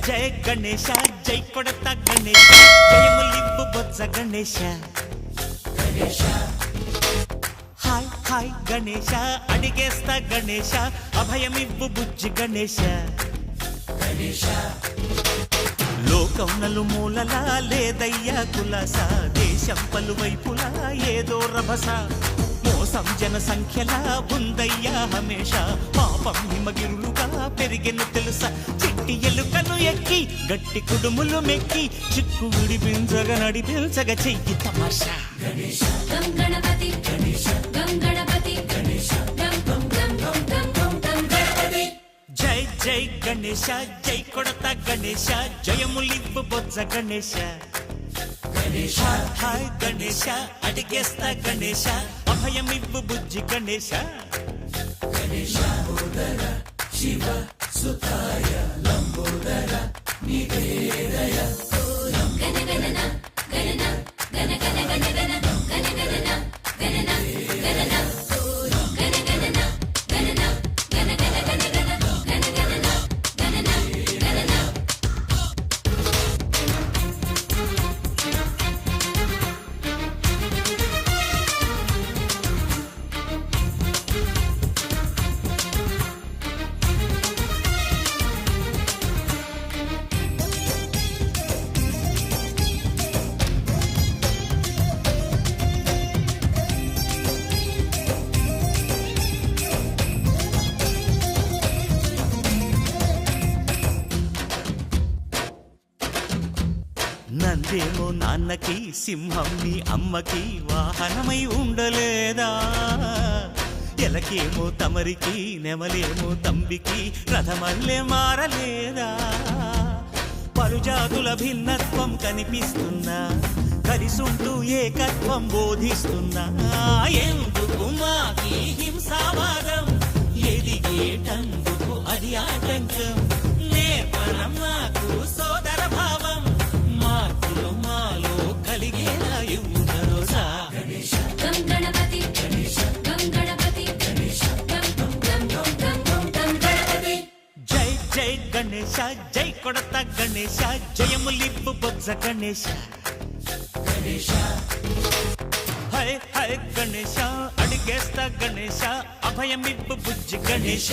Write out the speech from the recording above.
जय गणेश जय कोडता गणेश जयमुलिब्बु बोज्ज गणेश हाय हाय गणेश अडिगेस्ता गणेश अभयमिब्बु बुज्जि गणेश लोकं नలుమూలలా లేదయ్యా కులాస దేశం పలువైపులా ఏదో రభస మోసం జన సంఖ్యలా ఉందయ్యా హమేష పాపం హిమగిరులుగా పెరిగెను తెలుసా చిట్టి ఎలుకను ఎక్కి గట్టి కుడుములు మెక్కి చిక్కు విడిపించగ నడిపించగ చెయ్యి తమాషా గణేశ గం గణపతి గణేశ గం గణపతి గణేశ గం గం గం గం గం గం గం గణపతి జై జై గణేశ జై కొడతా గణేశ జయములివ్వు బొజ్జ గణేశ గణేశ హాయ్ గణేశ అడిగేస్తా గణేశ అభయమివ్వు బుజ్జి గణేశ గణేశ లంబోదర శివ సుతాయ లంబోదర నివేదయ గణ గణన గణన గణ గణ గణ గణ గణ గణన గణన గణన గణ గణన గణన గణ గణ గణ గణ గణ గణన గణన గణన నందేమో నాన్నకి సింహం నీ అమ్మకి వాహనమై ఉండలేదా ఎలకేమో తమరికి నెమలేమో తంబికి రథమల్లే మారలేదా పలుజాతుల భిన్నత్వం కనిపిస్తున్నా కలిసుంటూ ఏకత్వం బోధిస్తున్నా ఎందుకు మాకి హింసావాదం ఎదిగేటందుకు అది ఆటంకం నేర్పరం మాకు సోదర భావం మార్పులు మాలో కలిగేలా ఇవ్వరోజా గణేశ గం గణపతి గణేశ గం గణపతి గణేశ గం గం గం గం గం గం గం గణపతి జై జై గణేశ జై కొడతా గణేశ జయములివ్వు బొజ్జ గణేశ గణేశ హై హై గణేశ అడిగేస్తా గణేశ అభయమివ్వు బుజ్జి గణేశ